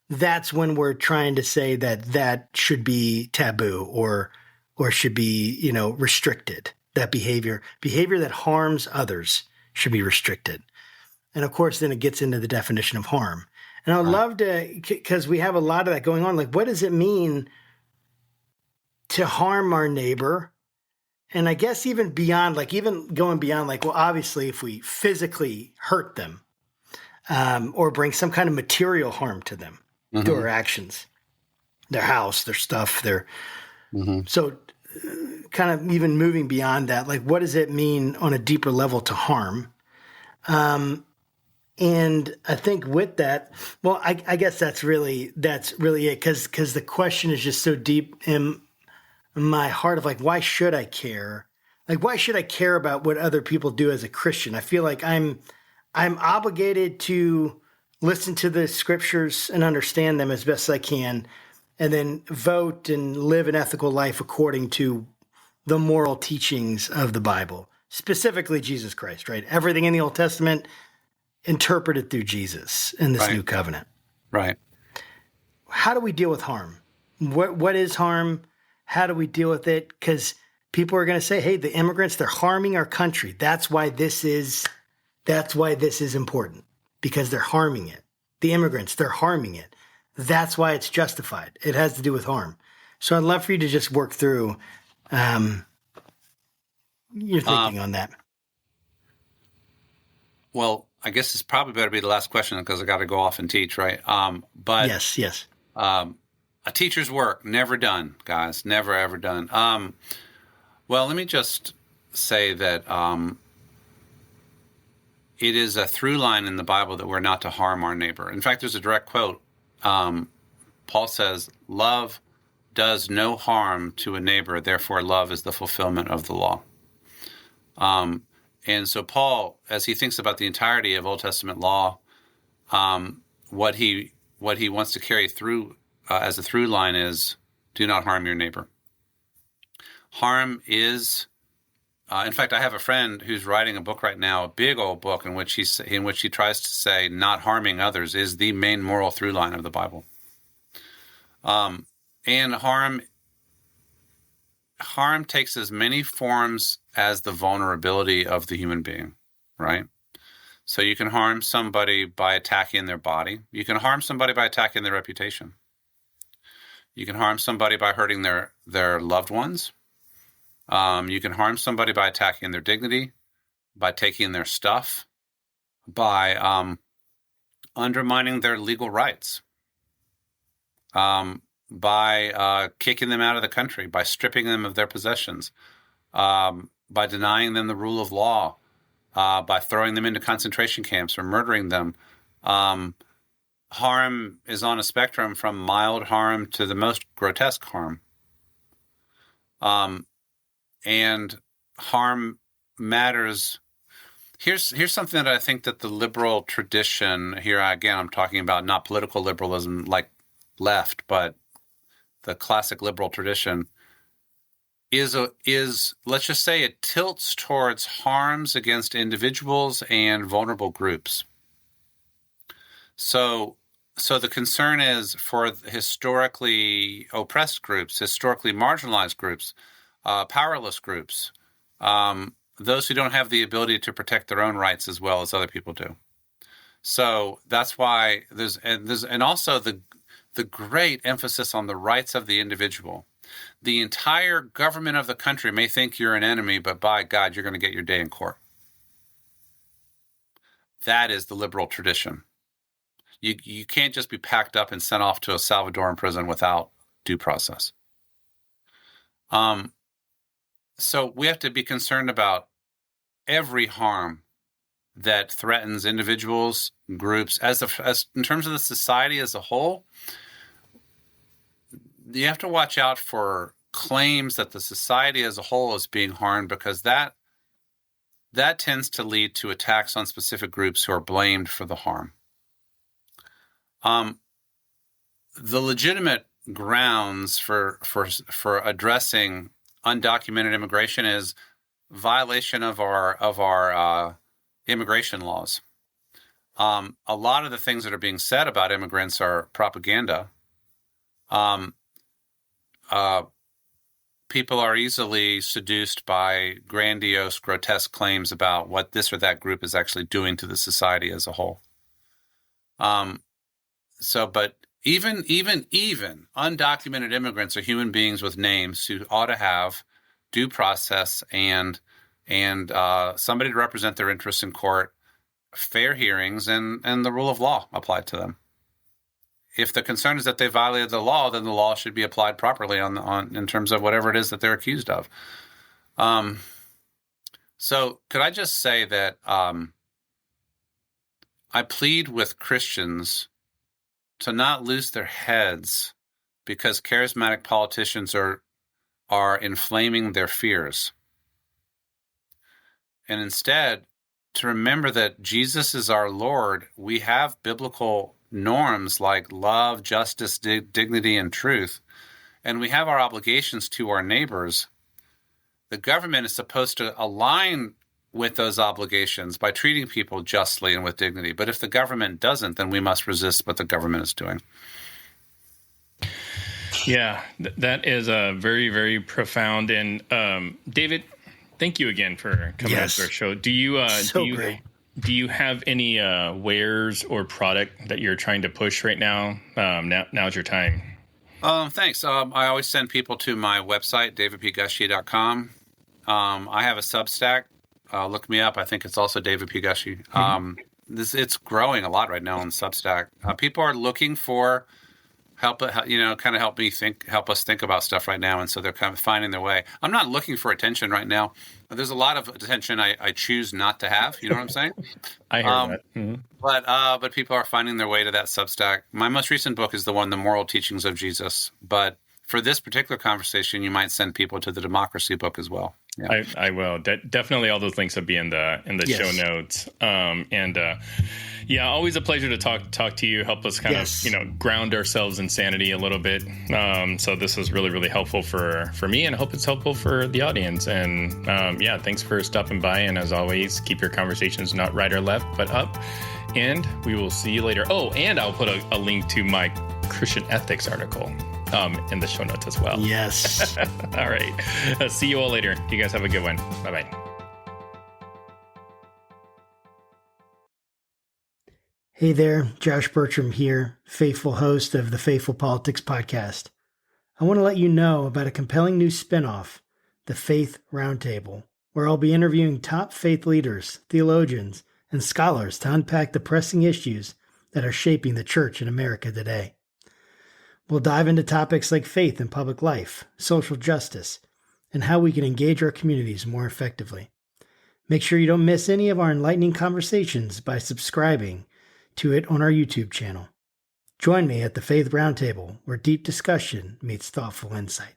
that's when we're trying to say that should be taboo or should be, restricted. That behavior that harms others should be restricted. And of course, then it gets into the definition of harm. And I would love to, because we have a lot of that going on. Like, what does it mean to harm our neighbor? And I guess even beyond, even going beyond, well, obviously, if we physically hurt them or bring some kind of material harm to them through our actions, their house, their stuff, so kind of even moving beyond that, what does it mean on a deeper level to harm? And I think with that, well, I guess that's really it, because the question is just so deep in my heart of why should I care? Why should I care about what other people do as a Christian? I feel like I'm obligated to listen to the scriptures and understand them as best I can, and then vote and live an ethical life according to the moral teachings of the Bible, specifically Jesus Christ, right? Everything in the Old Testament interpreted through Jesus in this new covenant. Right. How do we deal with harm? What is harm? How do we deal with it? Because people are going to say, hey, the immigrants, they're harming our country. That's why this is important, because they're harming it. The immigrants, they're harming it. That's why it's justified. It has to do with harm. So I'd love for you to just work through your thinking on that. Well, I guess this probably better be the last question because I got to go off and teach, right? But yes. A teacher's work, never done, guys, never, ever done. Well, let me just say that it is a through line in the Bible that we're not to harm our neighbor. In fact, there's a direct quote. Paul says, love does no harm to a neighbor, therefore love is the fulfillment of the law. And so Paul, as he thinks about the entirety of Old Testament law, what he wants to carry through as a through line is, do not harm your neighbor. Harm is, in fact, I have a friend who's writing a book right now, a big old book in which he tries to say not harming others is the main moral through line of the Bible. And harm takes as many forms as the vulnerability of the human being, right? So you can harm somebody by attacking their body. You can harm somebody by attacking their reputation. You can harm somebody by hurting their loved ones. You can harm somebody by attacking their dignity, by taking their stuff, by undermining their legal rights, by kicking them out of the country, by stripping them of their possessions, by denying them the rule of law, by throwing them into concentration camps or murdering them. Harm is on a spectrum from mild harm to the most grotesque harm. And harm matters. Here's something that I think that the liberal tradition, here again, I'm talking about not political liberalism like left, but the classic liberal tradition, let's just say it tilts towards harms against individuals and vulnerable groups. So the concern is for historically oppressed groups, historically marginalized groups, powerless groups, those who don't have the ability to protect their own rights as well as other people do. So that's why there's also the great emphasis on the rights of the individual. The entire government of the country may think you're an enemy, but by God, you're going to get your day in court. That is the liberal tradition. You can't just be packed up and sent off to a Salvadoran prison without due process. So we have to be concerned about every harm that threatens individuals, groups, as in terms of the society as a whole. You have to watch out for claims that the society as a whole is being harmed, because that tends to lead to attacks on specific groups who are blamed for the harm. The legitimate grounds for addressing undocumented immigration is violation of our immigration laws. A lot of the things that are being said about immigrants are propaganda. People are easily seduced by grandiose, grotesque claims about what this or that group is actually doing to the society as a whole. But even undocumented immigrants are human beings with names who ought to have due process and somebody to represent their interests in court, fair hearings, and the rule of law applied to them. If the concern is that they violated the law, then the law should be applied properly on in terms of whatever it is that they're accused of. So could I just say that I plead with Christians to not lose their heads because charismatic politicians are inflaming their fears. And instead, to remember that Jesus is our Lord. We have biblical norms like love, justice, dignity, and truth. And we have our obligations to our neighbors. The government is supposed to align with those obligations by treating people justly and with dignity. But if the government doesn't, then we must resist what the government is doing. Yeah, that is a very, very profound. And David, thank you again for coming on to our show. Do you have any wares or product that you're trying to push right now? Now's your time. Thanks. I always send people to my website, davidpgushee.com. I have a Substack. Look me up. I think it's also David P. Gushee. It's growing a lot right now on Substack. People are looking for help us think about stuff right now, and so they're kind of finding their way. I'm not looking for attention right now. There's a lot of attention I choose not to have. You know what I'm saying? I hear that. Mm-hmm. But people are finding their way to that Substack. My most recent book is the one, The Moral Teachings of Jesus. But for this particular conversation, you might send people to the Democracy book as well. Yeah. I will. Definitely all those links will be in the Yes. show notes. Always a pleasure to talk to you. Help us kind of, ground ourselves in sanity a little bit. So this was really, really helpful for me, and I hope it's helpful for the audience. And thanks for stopping by. And as always, keep your conversations not right or left, but up. And we will see you later. Oh, and I'll put a link to my Christian ethics article in the show notes as well. Yes. All right. See you all later. You guys have a good one. Bye-bye. Hey there, Josh Burtram here, faithful host of the Faithful Politics Podcast. I want to let you know about a compelling new spinoff, the Faith Roundtable, where I'll be interviewing top faith leaders, theologians, and scholars to unpack the pressing issues that are shaping the church in America today. We'll dive into topics like faith in public life, social justice, and how we can engage our communities more effectively. Make sure you don't miss any of our enlightening conversations by subscribing to it on our YouTube channel. Join me at the Faith Roundtable, where deep discussion meets thoughtful insight.